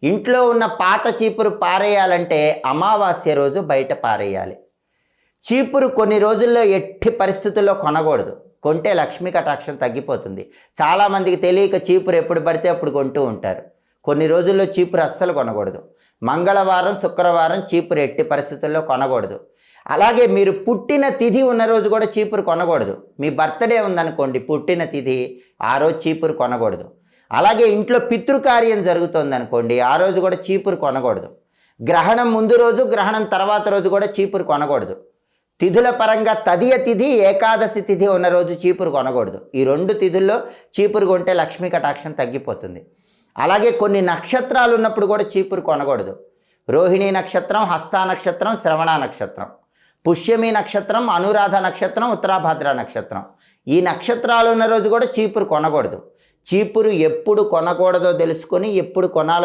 ఇంట్లో ఉన్న పాత చీపురు పారేయాలంటే అమావాస్య రోజు బయట పారేయాలి. చీపురు కొన్ని రోజుల్లో ఎట్టి పరిస్థితుల్లో కొనకూడదు. కొంటే లక్ష్మీ కటాక్షం తగ్గిపోతుంది. చాలామందికి తెలియక చీపురు ఎప్పుడు పడితే అప్పుడు కొంటూ ఉంటారు. కొన్ని రోజుల్లో చీపురు అస్సలు కొనకూడదు. మంగళవారం, శుక్రవారం చీపురు ఎట్టి పరిస్థితుల్లో కొనకూడదు. అలాగే మీరు పుట్టిన తిథి ఉన్న రోజు కూడా చీపురు కొనకూడదు. మీ బర్త్డే ఉందనుకోండి, పుట్టిన తిథి, ఆ రోజు చీపురు కొనకూడదు. అలాగే ఇంట్లో పితృకార్యం జరుగుతుందనుకోండి, ఆ రోజు కూడా చీపురు కొనకూడదు. గ్రహణం ముందు రోజు, గ్రహణం తర్వాత రోజు కూడా చీపురు కొనకూడదు. తిథుల పరంగా తదియ తిథి, ఏకాదశి తిథి ఉన్న రోజు చీపురు కొనకూడదు. ఈ 2 తిథుల్లో చీపురు కొంటే లక్ష్మీ కటాక్షం తగ్గిపోతుంది. అలాగే కొన్ని నక్షత్రాలు ఉన్నప్పుడు కూడా చీపురు కొనకూడదు. రోహిణీ నక్షత్రం, హస్త నక్షత్రం, శ్రవణ నక్షత్రం, పుష్యమి నక్షత్రం, అనురాధ నక్షత్రం, ఉత్తరాభాద్ర నక్షత్రం, ఈ నక్షత్రాలు ఉన్న రోజు కూడా చీపురు కొనకూడదు. చీపురు ఎప్పుడు కొనకూడదో తెలుసుకొని ఎప్పుడు కొనాలో